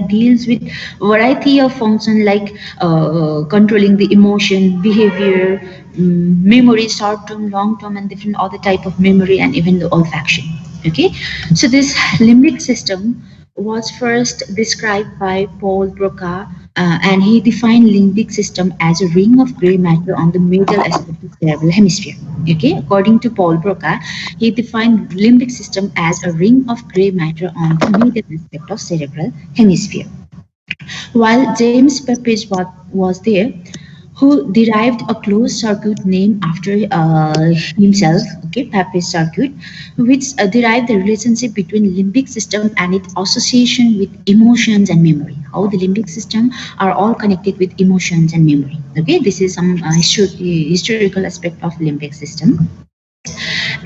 that deals with variety of function like controlling the emotion, behavior, memory, short term, long term, and different other type of memory, and even the olfaction. Okay, so this limbic system was first described by Paul Broca, and he defined limbic system as a ring of gray matter on the medial aspect of cerebral hemisphere. Okay, according to Paul Broca, he defined limbic system as a ring of gray matter on the medial aspect of cerebral hemisphere. While James Pepys was there, who derived a closed circuit name after himself, okay, Pepys circuit, which derived the relationship between limbic system and its association with emotions and memory. How the limbic system are all connected with emotions and memory. Okay, this is some historical aspect of limbic system.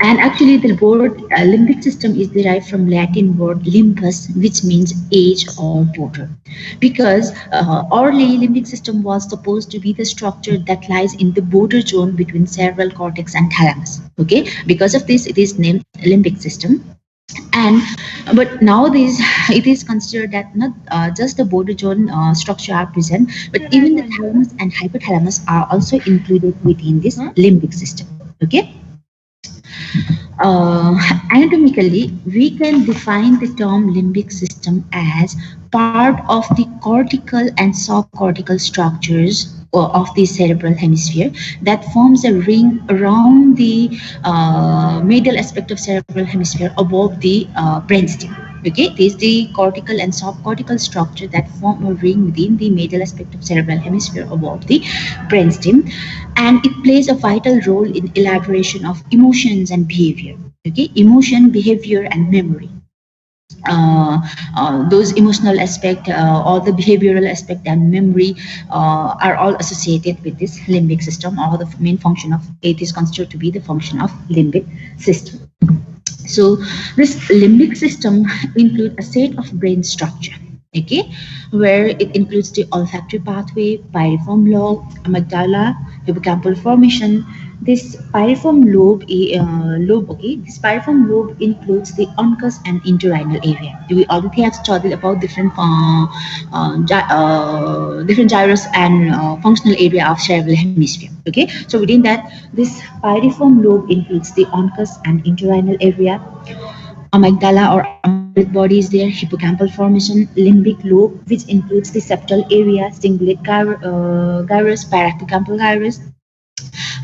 And actually, the word limbic system is derived from Latin word limbus, which means edge or border. Because early limbic system was supposed to be the structure that lies in the border zone between cerebral cortex and thalamus. Okay, because of this, it is named limbic system. And but nowadays it is considered that not just the border zone structure are present, but even the thalamus and hypothalamus are also included within this limbic system. Okay. uh, Anatomically, we can define the term limbic system as part of the cortical and subcortical structures of the cerebral hemisphere that forms a ring around the medial aspect of cerebral hemisphere above the brainstem. Okay, it is the cortical and subcortical structure that form a ring within the medial aspect of cerebral hemisphere above the brainstem, and it plays a vital role in elaboration of emotions and behavior. Okay, emotion, behavior, and memory. Those emotional aspect or the behavioral aspect and memory are all associated with this limbic system, or the main function of it is considered to be the function of limbic system. So this limbic system include a set of brain structure, okay, where it includes the olfactory pathway, piriform lobe, amygdala, hippocampal formation. This lobe, okay, this piriform lobe includes the uncus and entorhinal area. We already have studied about different gyrus and functional area of cerebral hemisphere. Okay, so within that, this piriform lobe includes the uncus and entorhinal area, amygdala or amygdalic body is there, hippocampal formation, limbic lobe, which includes the septal area, cingulate gyrus, parahippocampal gyrus,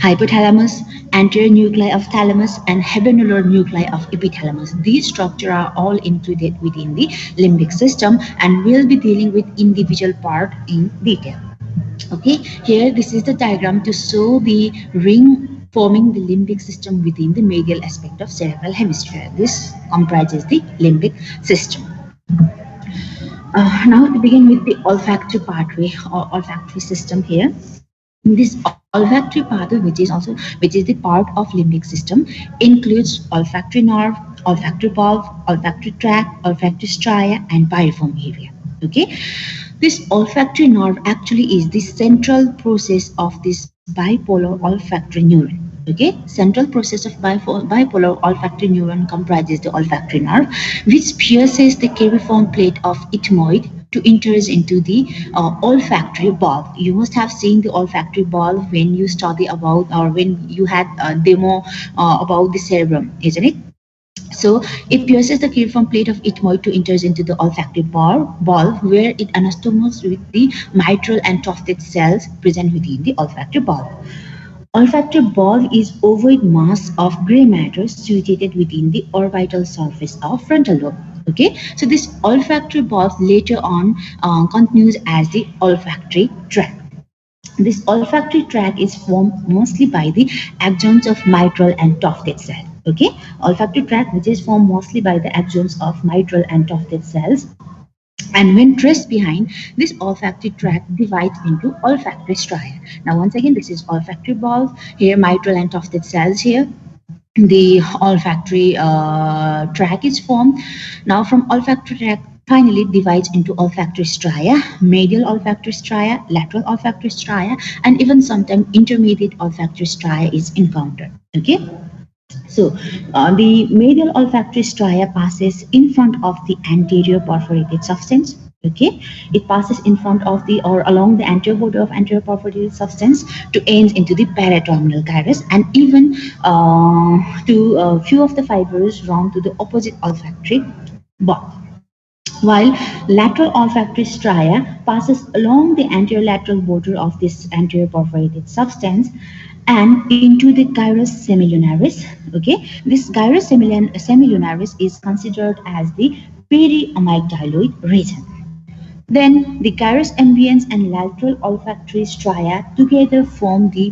hypothalamus, anterior nuclei of thalamus, and habenular nuclei of epithalamus. These structures are all included within the limbic system, and we'll be dealing with individual part in detail. Okay, here this is the diagram to show the ring forming the limbic system within the medial aspect of cerebral hemisphere. This comprises the limbic system. Now to begin with the olfactory pathway or olfactory system here. This olfactory pathway, which is the part of limbic system, includes olfactory nerve, olfactory bulb, olfactory tract, olfactory stria, and piriform area. Okay, this olfactory nerve actually is the central process of this bipolar olfactory neuron. Okay, central process of bipolar olfactory neuron comprises the olfactory nerve, which pierces the cariform plate of ethmoid to enters into the olfactory bulb. You must have seen the olfactory bulb when you study about, or when you had a demo about the cerebrum, isn't it? So it pierces the cariform plate of ethmoid to enters into the olfactory bulb, where it anastomoses with the mitral and tufted cells present within the olfactory bulb. Olfactory bulb is ovoid mass of gray matter situated within the orbital surface of frontal lobe. Okay, so this olfactory bulb later on continues as the olfactory tract. This olfactory tract is formed mostly by the axons of mitral and tufted cells. Okay, olfactory tract which is formed mostly by the axons of mitral and tufted cells. And when traced behind, this olfactory tract divides into olfactory stria. Now, once again, this is olfactory bulb. Here, mitral and tufted cells here. The olfactory tract is formed. Now, from olfactory tract, finally it divides into olfactory stria, medial olfactory stria, lateral olfactory stria, and even sometimes intermediate olfactory stria is encountered. Okay. So, the medial olfactory stria passes in front of the anterior perforated substance. Okay, it passes in front of the or along the anterior border of anterior perforated substance to ends into the paraterminal gyrus, and even to few of the fibers run to the opposite olfactory bulb. While lateral olfactory stria passes along the anterolateral border of this anterior perforated substance and into the gyrus semilunaris. Okay, this gyrus semilunaris is considered as the periamygdaloid region. Then the gyrus ambiens and lateral olfactory stria together form the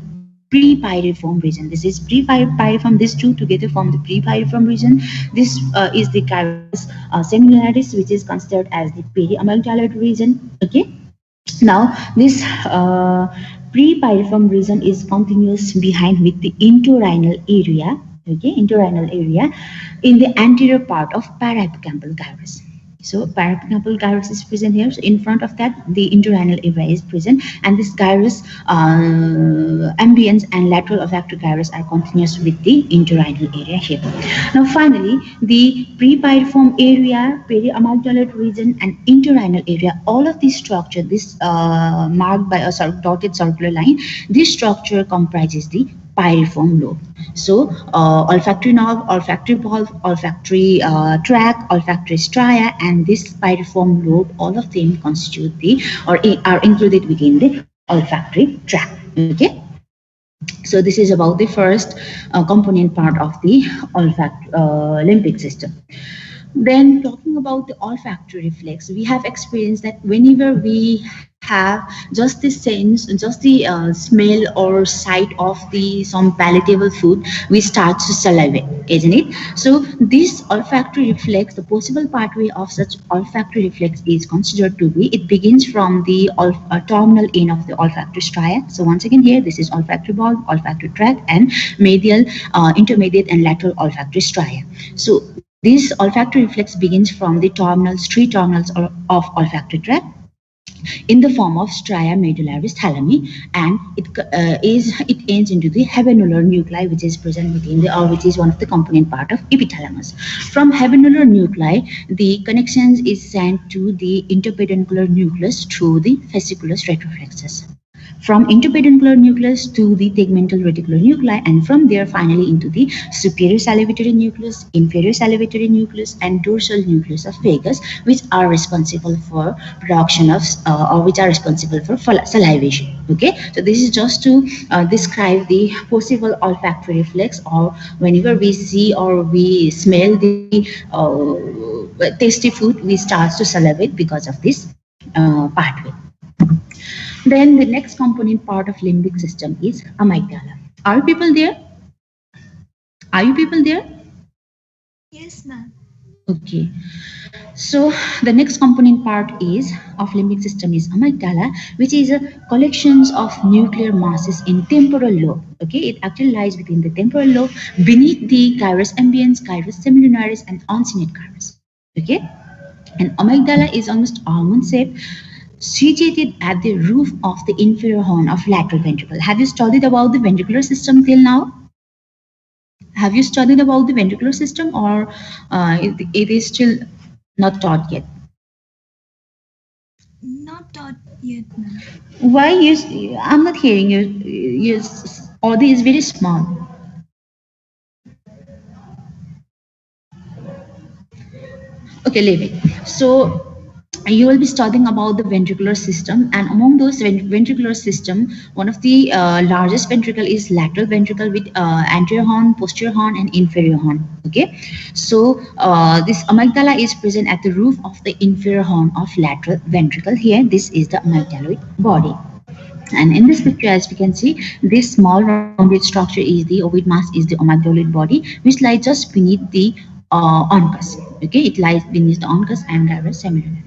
prepiriform region. This is prepiriform. These two together form the prepiriform region. This is the gyrus semilunaris, which is considered as the periamygdaloid region. Okay. Now, this prepiriform region is continuous behind with the entorhinal area. Okay, entorhinal area in the anterior part of parahippocampal gyrus. So parahippocampal gyrus is present here. So in front of that, the entorhinal area is present, and this gyrus ambiens and lateral olfactory gyrus are continuous with the entorhinal area here. Now, finally, the prepiriform area, periamygdaloid region, and entorhinal area, all of these structure, this marked by a dotted circular line, this structure comprises the piriform lobe. So, olfactory nerve, olfactory bulb, olfactory tract, olfactory stria, and this piriform lobe, all of them constitute the or are included within the olfactory tract. Okay. So this is about the first component part of the limbic system. Then talking about the olfactory reflex, we have experienced that whenever we have just the sense, just the smell or sight of the some palatable food, we start to salivate, isn't it? So this olfactory reflex, the possible pathway of such olfactory reflex is considered to be, it begins from the terminal end of the olfactory stria. So once again here, this is olfactory bulb, olfactory tract, and medial, intermediate, and lateral olfactory stria. So this olfactory reflex begins from the three terminals of olfactory tract in the form of stria medullaris thalami, and it ends into the habenular nuclei, which is present within the or which is one of the component part of epithalamus. From habenular nuclei, the connections is sent to the interpeduncular nucleus through the fasciculus retroflexus. From interpeduncular nucleus to the tegmental reticular nuclei, and from there finally into the superior salivatory nucleus, inferior salivatory nucleus, and dorsal nucleus of vagus, which are responsible for production of or which are responsible for salivation. Okay, so this is just to describe the possible olfactory reflex, or whenever we see or we smell the tasty food, we start to salivate because of this pathway. Then the next component part of limbic system is amygdala. Are you people there? Are you people there? Yes, ma'am. Okay. So the next component part is of limbic system is amygdala, which is a collections of nuclear masses in temporal lobe. Okay, it actually lies within the temporal lobe beneath the gyrus ambiens, gyrus semilunaris, and uncinate gyrus. Okay, and amygdala is almost almond shaped, situated at the roof of the inferior horn of lateral ventricle. Have you studied about the ventricular system till now? Have you studied about the ventricular system, or it is still not taught yet? Not taught yet, ma'am. Why you? I'm not hearing you. Your audio is very small. Okay, leave it. So you will be studying about the ventricular system, and among those ventricular system, one of the largest ventricle is lateral ventricle with anterior horn, posterior horn, and inferior horn. Okay, so this amygdala is present at the roof of the inferior horn of lateral ventricle. Here, this is the amygdaloid body. And in this picture, as we can see, this small rounded structure is the ovoid mass, is the amygdaloid body, which lies just beneath the oncus. Okay, it lies beneath the oncus and gyrus semilunar.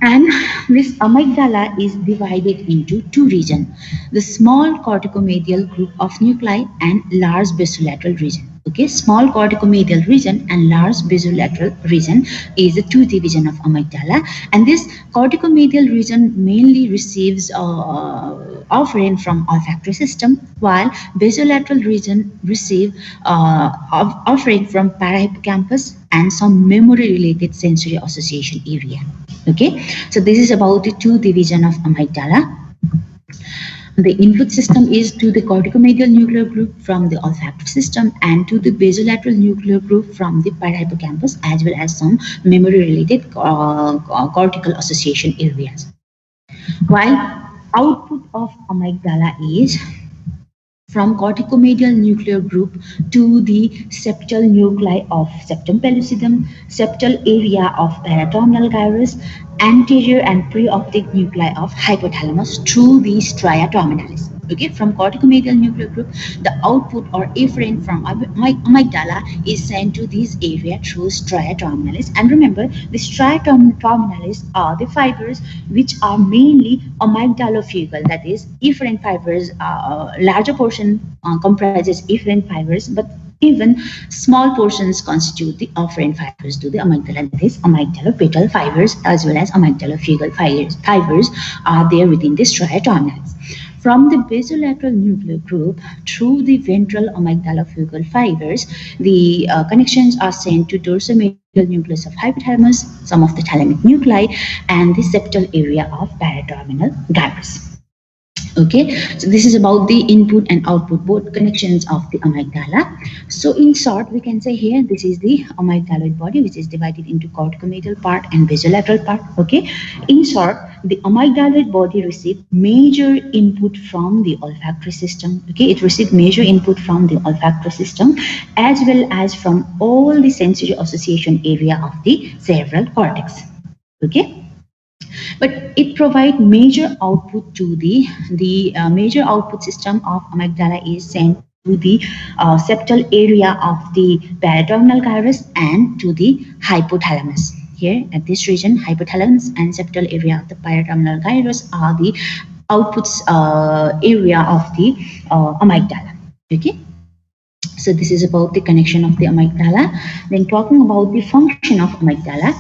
And this amygdala is divided into two regions: the small corticomedial group of nuclei and large basolateral region. Okay, small corticomedial region and large basolateral region is the two division of amygdala, and this corticomedial region mainly receives offering from olfactory system, while basolateral region receive offering from parahippocampus and some memory related sensory association area. Okay, so this is about the two division of amygdala. The input system is to the corticomedial nuclear group from the olfactory system and to the basolateral nuclear group from the parahippocampus, as well as some memory related cortical association areas. While output of amygdala is from corticomedial nuclear group to the septal nuclei of septum pellucidum, septal area of paraterminal gyrus, anterior and preoptic nuclei of hypothalamus through the stria terminalis. Okay, from corticomedial nuclear group, the output or efferent from amygdala is sent to this area through stria terminalis. And remember, the stria terminalis are the fibers which are mainly amygdalofugal, that is, efferent fibers. Larger portion comprises efferent fibers, but even small portions constitute the afferent fibers to the amygdala, that is, amygdalopetal fibers as well as amygdalofugal fibers are there within the stria terminalis. From the basolateral nuclear group through the ventral amygdalofugal fibers, the connections are sent to dorsomedial nucleus of hypothalamus, some of the thalamic nuclei, and the septal area of paraterminal gyrus. Okay, so this is about the input and output, both connections of the amygdala. So in short, we can say here this is the amygdaloid body, which is divided into corticomedial part and basolateral part. Okay, in short, the amygdaloid body receives major input from the olfactory system. Okay, it receives major input from the olfactory system as well as from all the sensory association area of the cerebral cortex. Okay, but it provides major output to the major output system of amygdala is sent to the septal area of the paraterminal gyrus and to the hypothalamus. Here at this region, hypothalamus and septal area of the paraterminal gyrus are the outputs area of the amygdala. Okay, so this is about the connection of the amygdala. Then talking about the function of amygdala.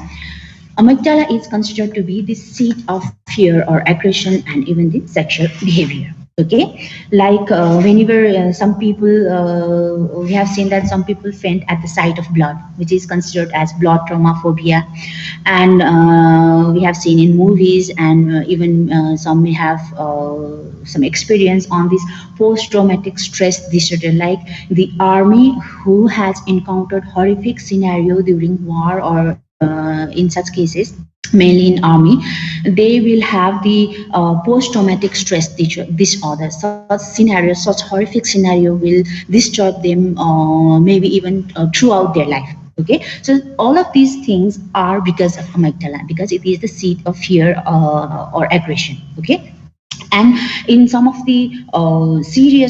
Amygdala is considered to be the seat of fear or aggression and even the sexual behavior. Okay, like whenever some people, we have seen that some people faint at the sight of blood, which is considered as blood trauma phobia, and we have seen in movies, and even some may have some experience on this post-traumatic stress disorder, like the army who has encountered horrific scenario during war or in such cases, mainly in army, they will have the post-traumatic stress disorder. Such scenario, such horrific scenario will disturb them maybe even throughout their life. Okay, so all of these things are because of amygdala, because it is the seat of fear or aggression. Okay, and in some of the severe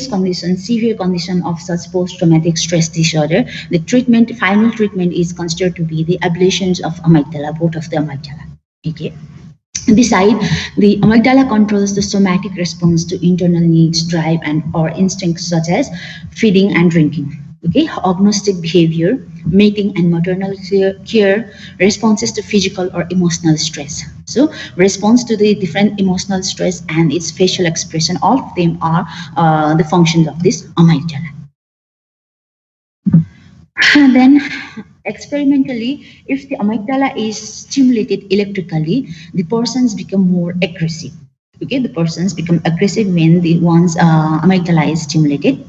condition of such post-traumatic stress disorder, the final treatment is considered to be the ablations of amygdala, both of the amygdala. Okay. Besides, the amygdala controls the somatic response to internal needs, drive, and or instincts such as feeding and drinking. Okay, agnostic behavior, mating and maternal care, responses to physical or emotional stress. So, response to the different emotional stress and its facial expression, all of them are the functions of this amygdala. And then, experimentally, if the amygdala is stimulated electrically, the persons become more aggressive. Okay, the persons become aggressive when the one's amygdala is stimulated.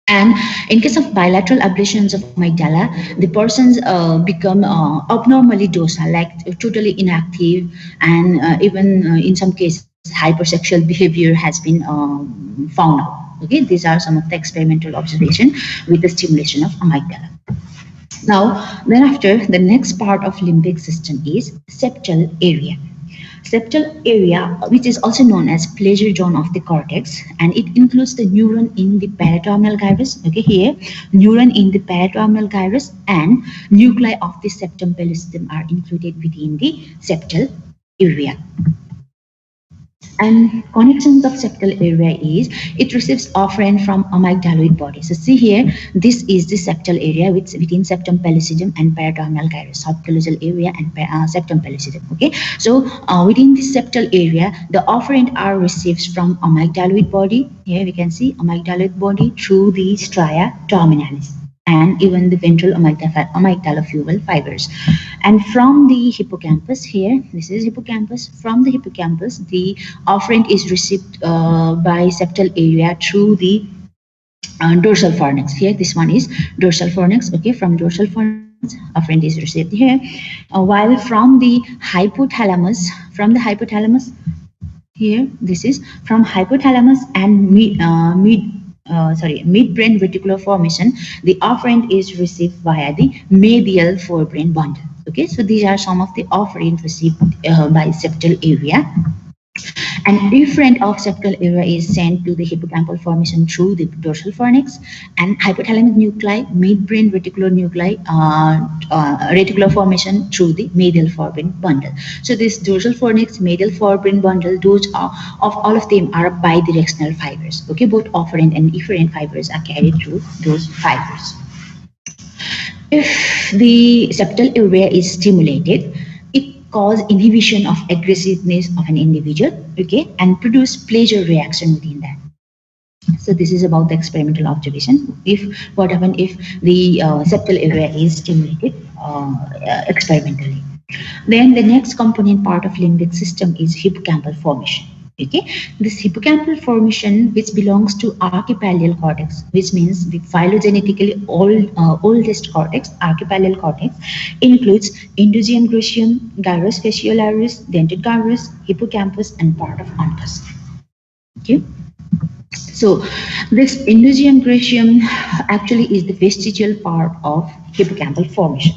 And in case of bilateral ablations of amygdala, the persons become abnormally docile, like totally inactive, and even in some cases, hypersexual behavior has been found out. Okay, these are some of the experimental observation with the stimulation of amygdala. Now, then after, the next part of limbic system is septal area. Septal area, which is also known as pleasure zone of the cortex, and it includes the neuron in the paraterminal gyrus. Okay, here neuron in the paraterminal gyrus and nuclei of the septum pellucidum are included within the septal area. And connections of septal area is it receives afferent from amygdaloid body. So see here, this is the septal area which within septum pellucidum and peritoneal gyrus, subcallosal area and septum pellucidum. Okay, so within this septal area, the afferent are received from amygdaloid body. Here we can see amygdaloid body through the stria terminalis and even the ventral amygdalofugal fibers. And from the hippocampus, here, this is hippocampus. From the hippocampus, the afferent is received by septal area through the dorsal fornix. Here, this one is dorsal fornix. Okay, from dorsal fornix, afferent is received here. While from the hypothalamus, here, this is from hypothalamus and midbrain reticular formation, the afferent is received via the medial forebrain bundle. Okay, so these are some of the afferent received by septal area. An efferent of septal area is sent to the hippocampal formation through the dorsal fornix, and hypothalamic nuclei, midbrain reticular nuclei, reticular formation through the medial forebrain bundle. So this dorsal fornix, medial forebrain bundle, those are of all of them are bidirectional fibers. Okay, both afferent and efferent fibers are carried through those fibers. If the septal area is stimulated, it causes inhibition of aggressiveness of an individual, okay, and produce pleasure reaction within that. So this is about the experimental observation. If what happens if the septal area is stimulated experimentally. Then the next component part of limbic system is hippocampal formation. Okay, this hippocampal formation, which belongs to archipallial cortex, which means the phylogenetically oldest cortex, archipallial cortex, includes endogium gracium, gyrus faciolaris, dentate gyrus, hippocampus, and part of uncus. Okay. So this endogium gracium actually is the vestigial part of hippocampal formation.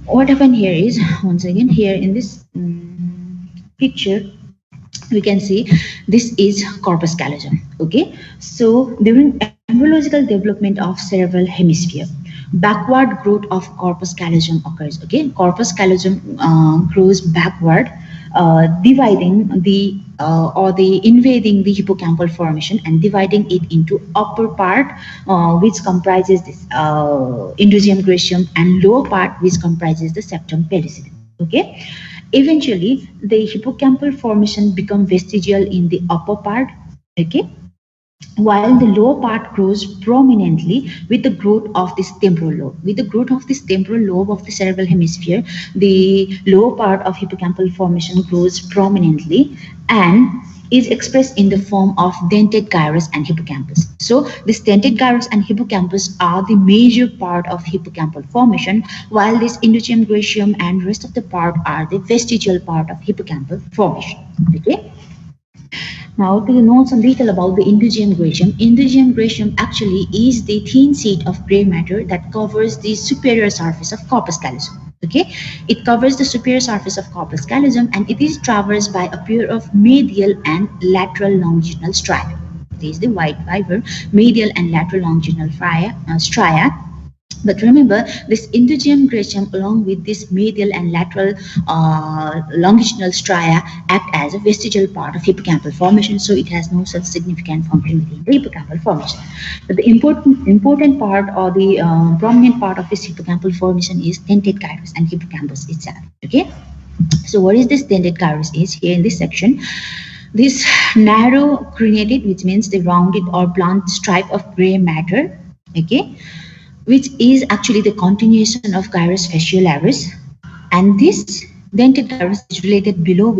What happened here is, once again, here in this picture, we can see this is corpus callosum. Okay, so during embryological development of cerebral hemisphere, backward growth of corpus callosum occurs. Okay, corpus callosum grows backward, dividing the or the invading the hippocampal formation and dividing it into upper part which comprises this endogium gracium and lower part which comprises the septum pellucidum. Okay, eventually the hippocampal formation become vestigial in the upper part. Okay, while the lower part grows prominently with the growth of this temporal lobe. With the growth of this temporal lobe of the cerebral hemisphere, the lower part of hippocampal formation grows prominently and is expressed in the form of dentate gyrus and hippocampus. So this dentate gyrus and hippocampus are the major part of hippocampal formation, while this endogium gracium and rest of the part are the vestigial part of hippocampal formation. Okay. Now to know some detail about the endogium gracium. Endogium gracium actually is the thin sheet of gray matter that covers the superior surface of corpus callosum. Okay, it covers the superior surface of corpus callosum and it is traversed by a pair of medial and lateral longitudinal stria. This is the white fiber, medial and lateral longitudinal stria. But remember, this endogium gracium along with this medial and lateral longitudinal stria act as a vestigial part of hippocampal formation, so it has no such significant function within the hippocampal formation. But the important part or the prominent part of this hippocampal formation is dentate gyrus and hippocampus itself. Okay, so what is this dentate gyrus is here in this section. This narrow crenated, which means the rounded or blunt stripe of gray matter, okay, which is actually the continuation of gyrus faciolaris, and this dentate gyrus is related below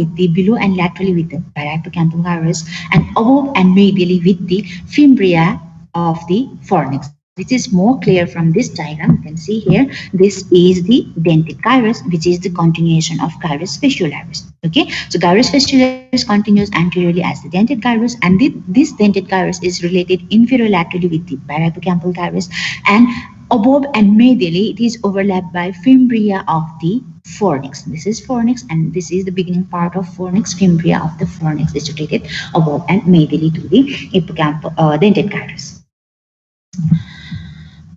and laterally with the parahippocampal gyrus, and above and medially with the fimbria of the fornix. This is more clear from this diagram. You can see here, this is the dentate gyrus, which is the continuation of gyrus faciolaris. Okay, so gyrus faciolaris continues anteriorly as the dentate gyrus, and this dentate gyrus is related inferolaterally with the parahippocampal gyrus, and above and medially it is overlapped by fimbria of the fornix. This is fornix and this is the beginning part of fornix. Fimbria of the fornix is rotated above and medially to the hippocampal dentate gyrus.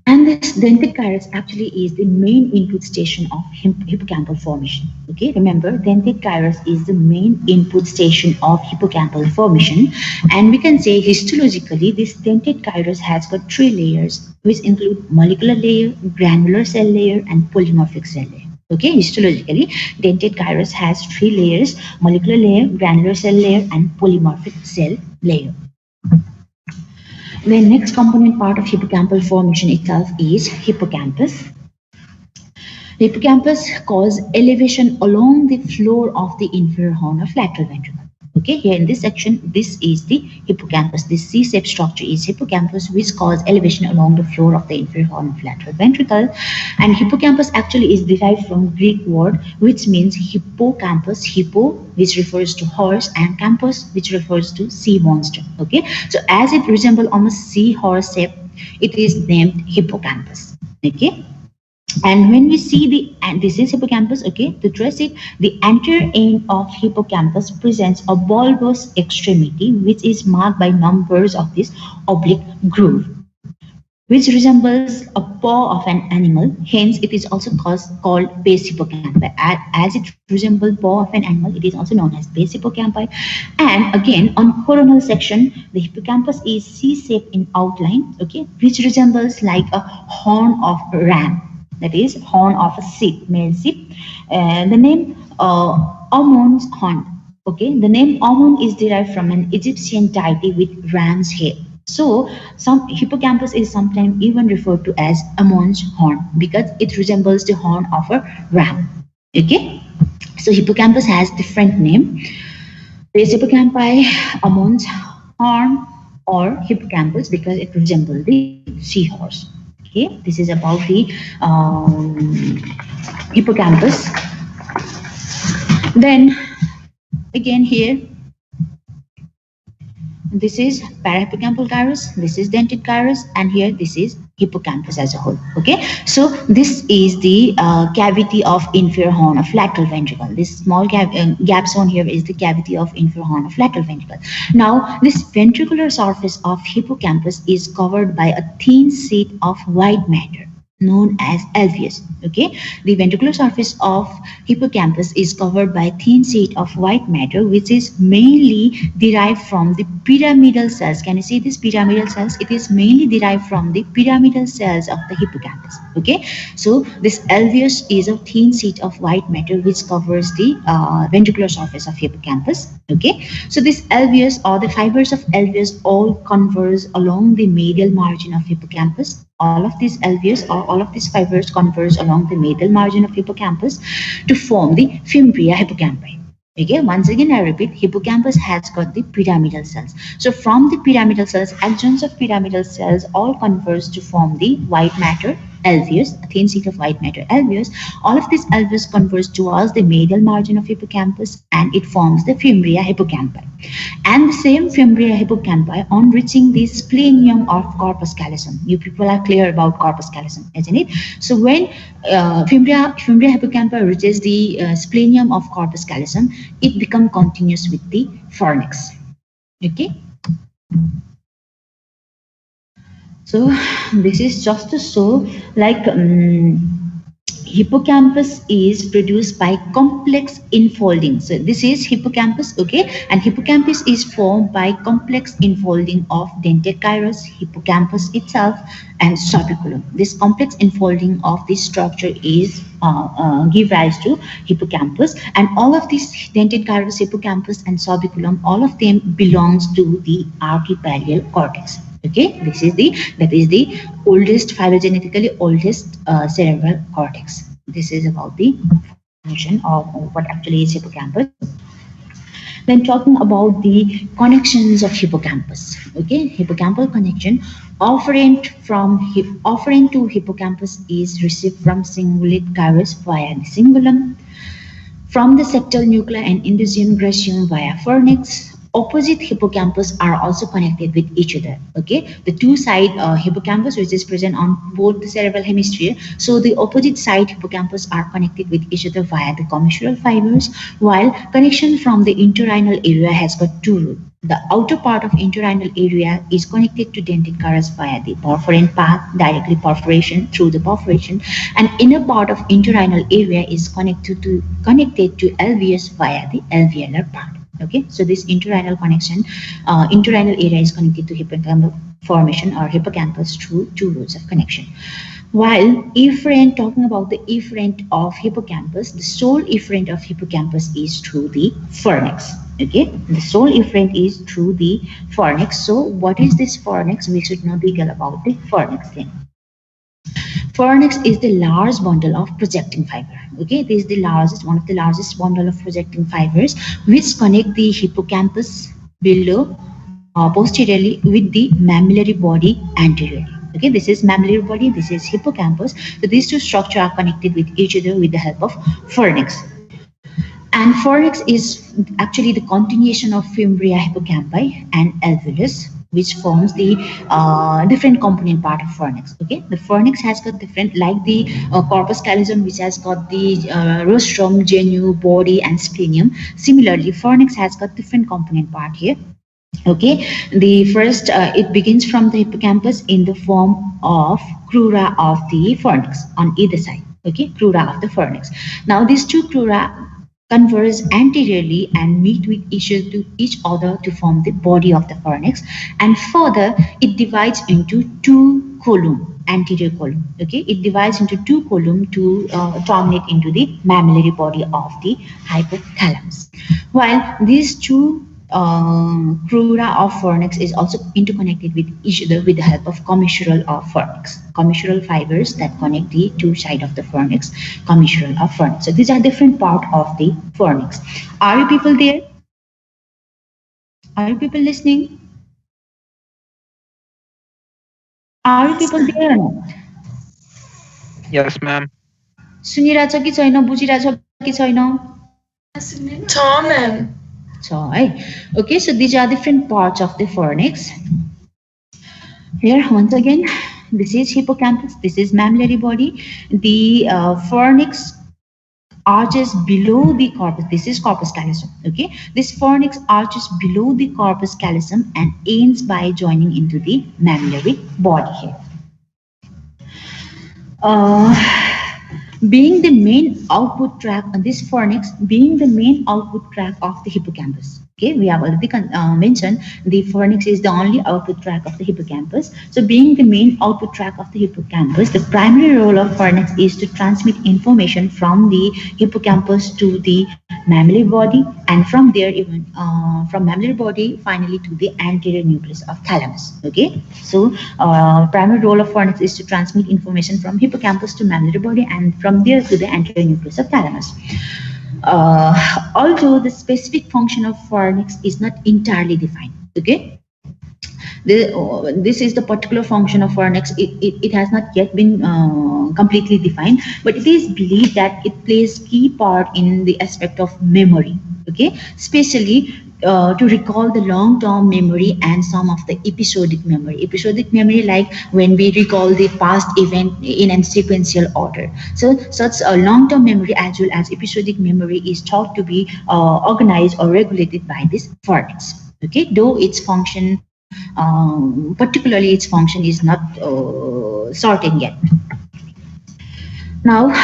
And this dentate gyrus actually is the main input station of hippocampal formation. Okay, remember, dentate gyrus is the main input station of hippocampal formation, and we can say histologically this dentate gyrus has got three layers, which include molecular layer, granular cell layer, and polymorphic cell layer. Okay, histologically, dentate gyrus has three layers: molecular layer, granular cell layer, and polymorphic cell layer. The next component part of hippocampal formation itself is hippocampus. Hippocampus cause elevation along the floor of the inferior horn of lateral ventricle. Okay, here in this section, this is the hippocampus. This C-shaped structure is hippocampus, which cause elevation along the floor of the inferior horn of lateral ventricle. And hippocampus actually is derived from Greek word, which means hippocampus, hippo, which refers to horse, and campus, which refers to sea monster. Okay, so as it resembles almost sea horse shape, it is named hippocampus. Okay. And when we see and this is hippocampus, okay, to trace it, the anterior end of hippocampus presents a bulbous extremity, which is marked by numbers of this oblique groove, which resembles a paw of an animal. Hence, it is also called base hippocampi. As it resembles paw of an animal, it is also known as base hippocampi. And again, on coronal section, the hippocampus is C-shaped in outline, okay, which resembles like a horn of a ram. That is horn of a sheep, male sheep. The name Amon's horn. Okay, the name Amon is derived from an Egyptian deity with ram's hair. So, some hippocampus is sometimes even referred to as Amon's horn because it resembles the horn of a ram. Okay, so hippocampus has different name: base hippocampi, Amon's horn, or hippocampus because it resembles the seahorse. Okay, this is about the hippocampus. Then again here, this is parahippocampal gyrus, this is dentate gyrus, and here this is hippocampus as a whole. Okay, so this is the cavity of inferior horn of lateral ventricle. This small gap zone here is the cavity of inferior horn of lateral ventricle. Now, this ventricular surface of hippocampus is covered by a thin sheet of white matter known as alveus. Okay, the ventricular surface of hippocampus is covered by a thin sheet of white matter, which is mainly derived from the pyramidal cells. Can you see this pyramidal cells? It is mainly derived from the pyramidal cells of the hippocampus. Okay, so this alveus is a thin sheet of white matter which covers the ventricular surface of hippocampus. Okay, so this alveus or the fibers of alveus all converge along the medial margin of hippocampus. All of these alveus or all of these fibers converge along the medial margin of hippocampus to form the fimbria hippocampi. Okay, once again I repeat, hippocampus has got the pyramidal cells. So from the pyramidal cells, adjoins of pyramidal cells all converge to form the white matter alveus, a thin sheet of white matter alveus. All of these alveus converge towards the medial margin of hippocampus and it forms the fimbria hippocampi. And the same fimbria hippocampi on reaching the splenium of corpus callosum. You people are clear about corpus callosum, isn't it? So when fimbria hippocampi reaches the splenium of corpus callosum, it becomes continuous with the fornix. Okay. So this is just to show like hippocampus is produced by complex infolding. So this is hippocampus, okay, and hippocampus is formed by complex infolding of dentate gyrus, hippocampus itself, and subiculum. This complex infolding of this structure is give rise to hippocampus, and all of these dentate gyrus, hippocampus, and subiculum, all of them belongs to the archipallial cortex. Okay, that is the oldest, phylogenetically oldest cerebral cortex. This is about the function of what actually is hippocampus. Then talking about the connections of hippocampus. Okay, hippocampal connection. Offerent to hippocampus is received from cingulate gyrus via the cingulum, from the septal nuclei and indusium gracium via fornix. Opposite hippocampus are also connected with each other. Okay, the two side hippocampus which is present on both the cerebral hemisphere, so the opposite side hippocampus are connected with each other via the commissural fibers, while connection from the entorhinal area has got two routes. The outer part of interarenal area is connected to dentate carus via the perforant path, directly perforation through the perforation, and inner part of interarenal area is connected to alveus via the alveolar part. Okay, so this interarenal connection, interarenal area is connected to hippocampal formation or hippocampus through two routes of connection. While efferent, talking about the efferent of hippocampus, the sole efferent of hippocampus is through the fornix. Okay, the sole efferent is through the fornix. So, what is this fornix? We should know detail about the fornix thing. Fornix is the large bundle of projecting fiber. Okay, this is the largest, one of the largest bundle of projecting fibers which connect the hippocampus below posteriorly with the mammillary body anteriorly. Okay, this is mammillary body, this is hippocampus. So these two structures are connected with each other with the help of fornix. And fornix is actually the continuation of fimbria hippocampi and alveolus, which forms the different component part of fornix. Okay, the fornix has got different, like the corpus callosum, which has got the rostrum, genu, body, and splenium. Similarly, fornix has got different component part here. Okay, the first it begins from the hippocampus in the form of crura of the fornix on either side. Okay, crura of the fornix. Now these two crura converge anteriorly and meet with each other to form the body of the fornix, and further it divides into two column, anterior column. Okay, it divides into two column to terminate into the mammillary body of the hypothalamus. While these two crura of fornix is also interconnected with each other with the help of commissural of fornix. Commissural fibers that connect the two sides of the fornix, commissural of fornix. So these are different part of the fornix. Are you people there? Are you people listening? Are you people there or not? Yes, ma'am. सुनिरहेछ कि छैन, बुझिरहेछ कि छैन? ma'am. Okay, so these are different parts of the fornix. Here, once again, this is hippocampus, this is mammillary body. The fornix arches below the corpus. This is corpus callosum. Okay, this fornix arches below the corpus callosum and ends by joining into the mammillary body here. Being the main output tract, this fornix being the main output tract of the hippocampus. Okay, we have already mentioned the fornix is the only output tract of the hippocampus. So being the main output tract of the hippocampus, the primary role of fornix is to transmit information from the hippocampus to the mammillary body, and from there even from mammillary body finally to the anterior nucleus of thalamus. Okay, so primary role of fornix is to transmit information from hippocampus to mammillary body, and from there to the anterior nucleus of thalamus. Although the specific function of fornix is not entirely defined. Okay, this is the particular function of fornix. It has not yet been completely defined, but it is believed that it plays key part in the aspect of memory. Okay, especially to recall the long-term memory and some of the episodic memory. Episodic memory, like when we recall the past event in a sequential order. So such a long-term memory as well as episodic memory is thought to be organized or regulated by this fornix. Okay, though its function, particularly its function, is not certain yet. Now,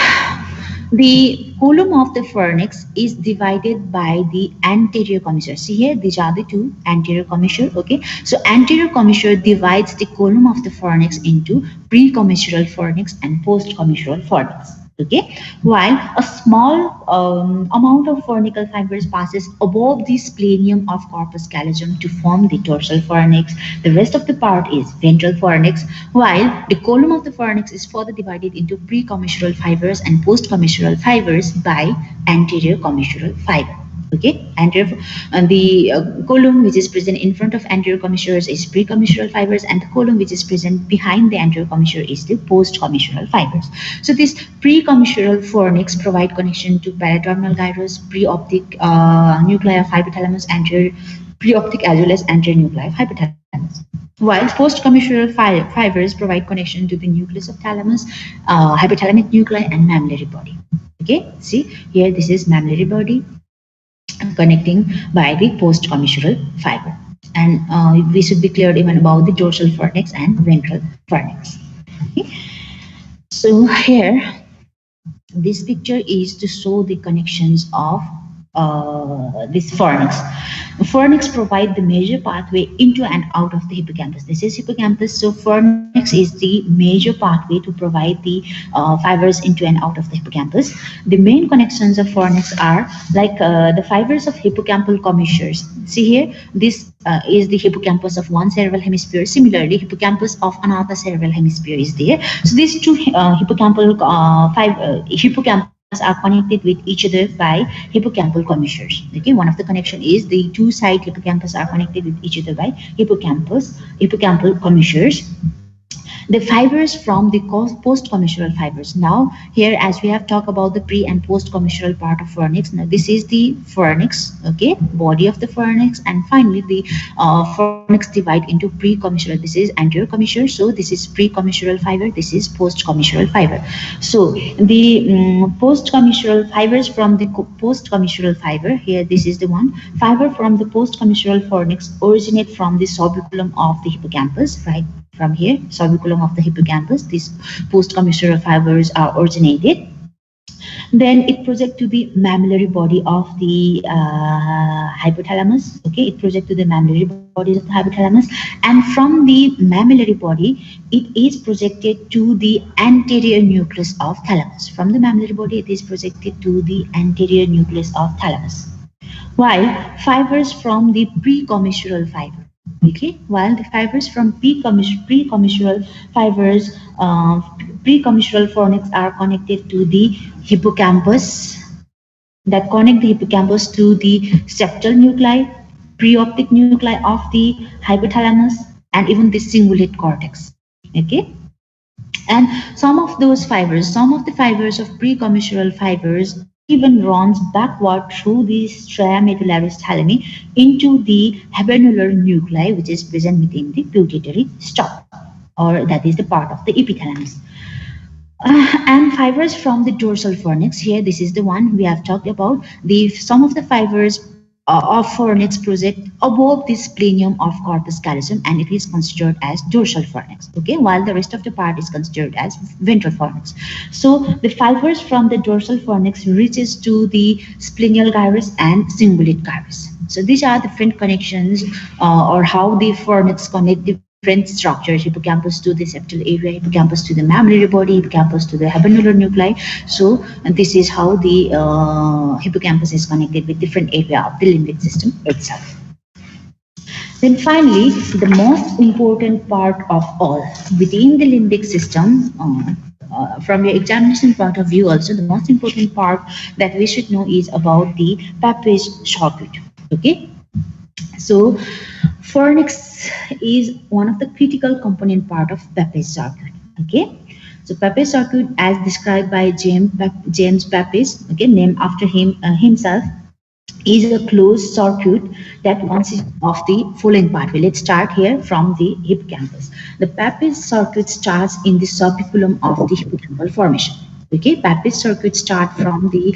the column of the fornix is divided by the anterior commissure. See here, these are the two anterior commissure. Okay, so anterior commissure divides the column of the fornix into pre-commissural fornix and post-commissural fornix. Okay, while a small amount of fornical fibers passes above the splenium of corpus callosum to form the dorsal fornix. The rest of the part is ventral fornix, while the column of the fornix is further divided into pre-commissural fibers and post-commissural fibers by anterior commissural fiber. Okay, anterior, and the column which is present in front of anterior commissures is pre-commissural fibers, and the column which is present behind the anterior commissure is the post-commissural fibers. So this pre-commissural fornix provide connection to paraterminal gyrus, preoptic nuclei of hypothalamus, anterior preoptic as well as anterior nuclei of hypothalamus. While post-commissural fibers provide connection to the nucleus of thalamus, hypothalamic nuclei, and mammillary body. Okay, see here, this is mammillary body connecting by the post-commissural fiber. and we should be clear even about the dorsal fornix and ventral fornix. Okay. So here, this picture is to show the connections of this fornix. Fornix provide the major pathway into and out of the hippocampus. This is hippocampus, so fornix is the major pathway to provide the fibers into and out of the hippocampus. The main connections of fornix are like the fibers of hippocampal commissures. See here, this is the hippocampus of one cerebral hemisphere. Similarly, hippocampus of another cerebral hemisphere is there. So these two hippocampus are connected with each other by hippocampal commissures. Okay, one of the connection is the two side hippocampus are connected with each other by hippocampal commissures. The fibers from the post-commissural fibers. Now here, as we have talked about the pre and post-commissural part of fornix, now this is the fornix, okay, body of the fornix, and finally the fornix divide into pre-commissural. This is anterior commissure, so this is pre-commissural fiber, this is post-commissural fiber. So the post-commissural fibers from the post-commissural fiber, here this is the one fiber from the post-commissural fornix originate from the subiculum of the hippocampus, right? From here, subiculum of the hippocampus, these post-commissural fibers are originated. Then it projects to the mammillary body of the hypothalamus. Okay, it projects to the mammillary body of the hypothalamus, and from the mammillary body, it is projected to the anterior nucleus of thalamus. From the mammillary body, it is projected to the anterior nucleus of thalamus. While fibers from the pre-commissural fiber, okay, while the fibers from pre-commissural fibers, pre-commissural fornix are connected to the hippocampus, that connect the hippocampus to the septal nuclei, preoptic nuclei of the hypothalamus, and even the cingulate cortex. Okay, and some of the fibers of pre-commissural fibers even runs backward through the stria medullaris thalami into the habernular nuclei, which is present within the pituitary stalk, or that is the part of the epithalamus. And fibers from the dorsal fornix, here this is the one we have talked about. Some of the fibers of fornix project above the splenium of corpus callosum, and it is considered as dorsal fornix, okay, while the rest of the part is considered as ventral fornix. So the fibers from the dorsal fornix reaches to the splenial gyrus and cingulate gyrus. So these are different connections, or how the fornix connect different structures: hippocampus to the septal area, hippocampus to the mammillary body, hippocampus to the habernular nuclei. So this is how the hippocampus is connected with different area of the limbic system itself. Then finally, the most important part of all within the limbic system, from your examination point of view also, the most important part that we should know is about the Papez circuit. Okay, so fornix is one of the critical component part of Papez circuit. Okay, so Papez circuit, as described by James Papez, okay, named after himself, is a closed circuit that consists of the following pathway. Let's start here from the hippocampus. The Papez circuit starts in the subiculum of the hippocampal formation. Okay, Papez circuit start from the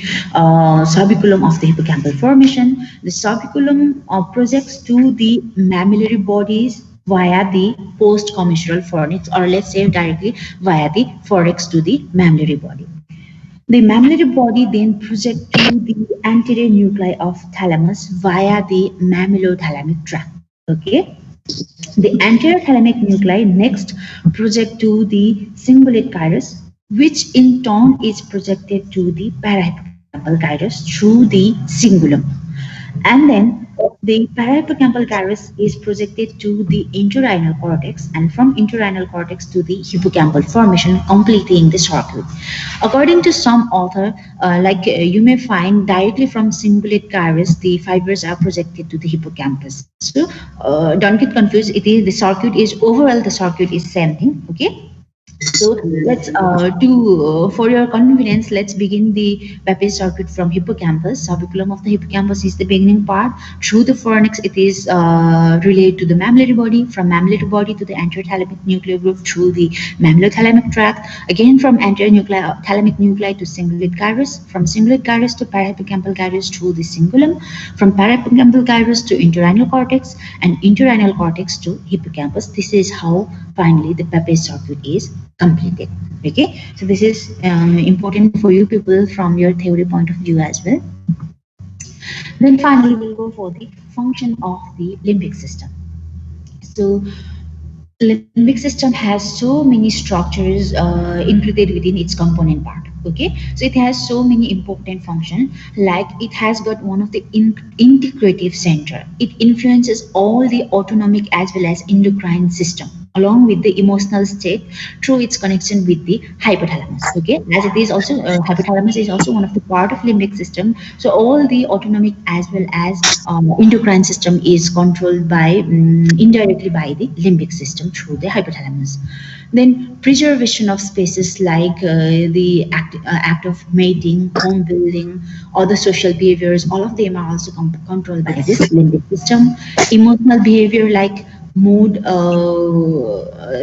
subiculum of the hippocampal formation. The subiculum projects to the mammillary bodies via the post-commissural fornix, or let's say directly via the fornix to the mammillary body. The mammillary body then projects to the anterior nuclei of thalamus via the mammillothalamic tract. Okay, the anterior thalamic nuclei next project to the cingulate gyrus, which in turn is projected to the parahippocampal gyrus through the cingulum, and then the parahippocampal gyrus is projected to the entorhinal cortex, and from entorhinal cortex to the hippocampal formation, completing the circuit. According to some author, you may find directly from cingulate gyrus, the fibers are projected to the hippocampus. So don't get confused. It is the circuit is overall, the circuit is same thing. Okay. So let's for your convenience, let's begin the Pepys circuit from hippocampus. Subiculum of the hippocampus is the beginning part. Through the fornix, it is related to the mammillary body. From mammillary body to the anterior thalamic nuclear group through the mammillothalamic tract. Again, from anterior thalamic nuclei to cingulate gyrus. From cingulate gyrus to parahippocampal gyrus through the cingulum. From parahippocampal gyrus to interanual cortex and interanual cortex to hippocampus. This is how finally the Pepys circuit is completed. Okay, so this is important for you people from your theory point of view as well. Then finally we'll go for the function of the limbic system. So limbic system has so many structures included within its component part. Okay, so it has so many important functions, like it has got one of the integrative center. It influences all the autonomic as well as endocrine system along with the emotional state through its connection with the hypothalamus. Okay, as it is also hypothalamus is also one of the part of limbic system. So all the autonomic as well as endocrine system is controlled by indirectly by the limbic system through the hypothalamus. Then preservation of species like the act of mating, home building, or the social behaviors, all of them are also controlled by this limbic system. Emotional behavior like mood,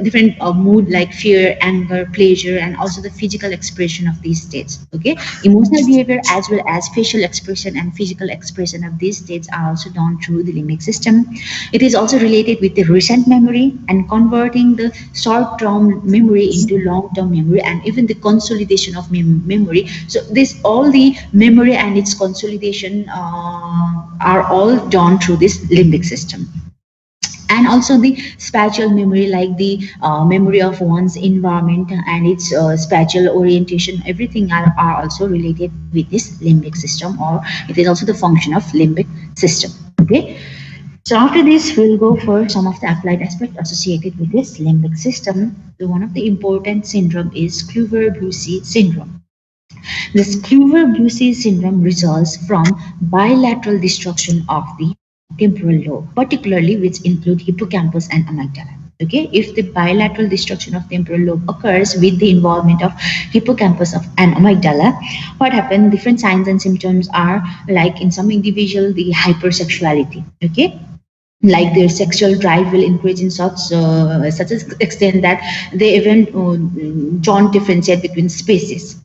different mood like fear, anger, pleasure, and also the physical expression of these states. Okay, emotional behavior as well as facial expression and physical expression of these states are also done through the limbic system. It is also related with the recent memory and converting the short-term memory into long-term memory and even the consolidation of memory. So this all the memory and its consolidation are all done through this limbic system. And also the spatial memory like the memory of one's environment and its spatial orientation, everything are also related with this limbic system, or it is also the function of limbic system. Okay, so after this we'll go for some of the applied aspects associated with this limbic system. So one of the important syndrome is Kluver-Bucy syndrome. This Kluver-Bucy syndrome results from bilateral destruction of the temporal lobe, particularly which include hippocampus and amygdala. Okay, if the bilateral destruction of temporal lobe occurs with the involvement of hippocampus and amygdala, what happens? Different signs and symptoms are like in some individual the hypersexuality. Okay, like their sexual drive will increase in such an extent that they even don't differentiate between species.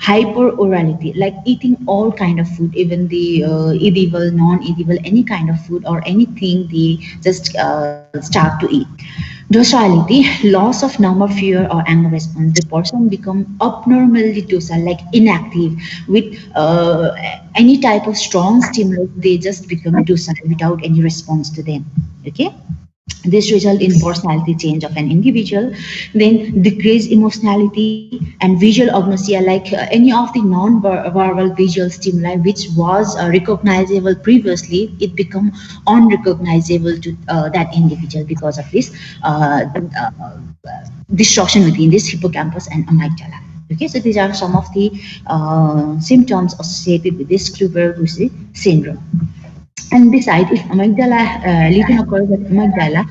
Hyperorality, like eating all kind of food, even the edible, non-edible, any kind of food or anything they just start to eat. Docility, loss of normal fear or anger response. The person become abnormally docile, like inactive with any type of strong stimulus. They just become docile without any response to them. Okay, this result in personality change of an individual. Then decreased emotionality and visual agnosia, like any of the non-verbal visual stimuli which was recognizable previously, it become unrecognizable to that individual because of this destruction within this hippocampus and amygdala. Okay, so these are some of the symptoms associated with this Kluver-Bucy syndrome. And besides, if amygdala lesion occurs at amygdala,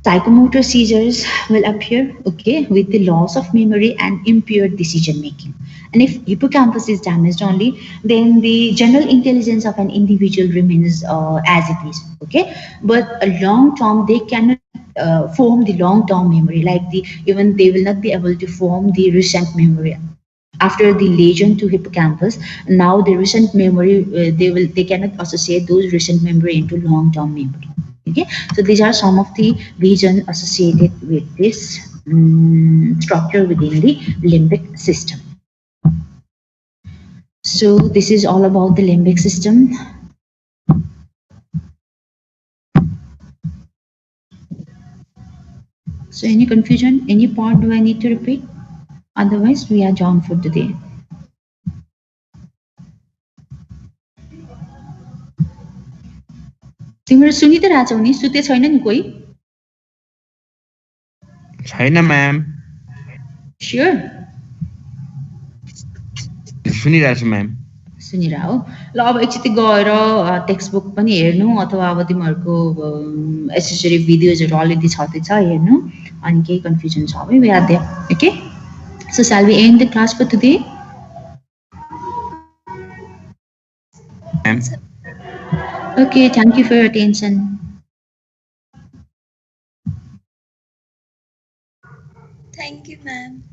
psychomotor seizures will appear, okay, with the loss of memory and impaired decision making. And if hippocampus is damaged only, then the general intelligence of an individual remains as it is, okay. But a long term, they cannot form the long term memory, like even they will not be able to form the recent memory after the lesion to hippocampus. Now the recent memory, they cannot associate those recent memory into long term memory. Okay, so these are some of the regions associated with this structure within the limbic system. So this is all about the limbic system. So any confusion, any part do I need to repeat? Otherwise we are done for today. तिम्रो सुनिरहेछौ नि? सुते छैन नि कोही? छैन ma'am. Sure. सुनिरहेछु ma'am. सुनिरह हो. ल अब एकचोटि गएर टेक्स्ट बुक पनि हेर्नु, अथवा अब तिमीहरूको एसेसरी भिडियोजहरू अलरेडी छँदैछ हेर्नु, अनि केही कन्फ्युजन छ भने we are there. Okay? So shall we end the class for today? Ma'am. Okay, thank you for your attention. Thank you, ma'am.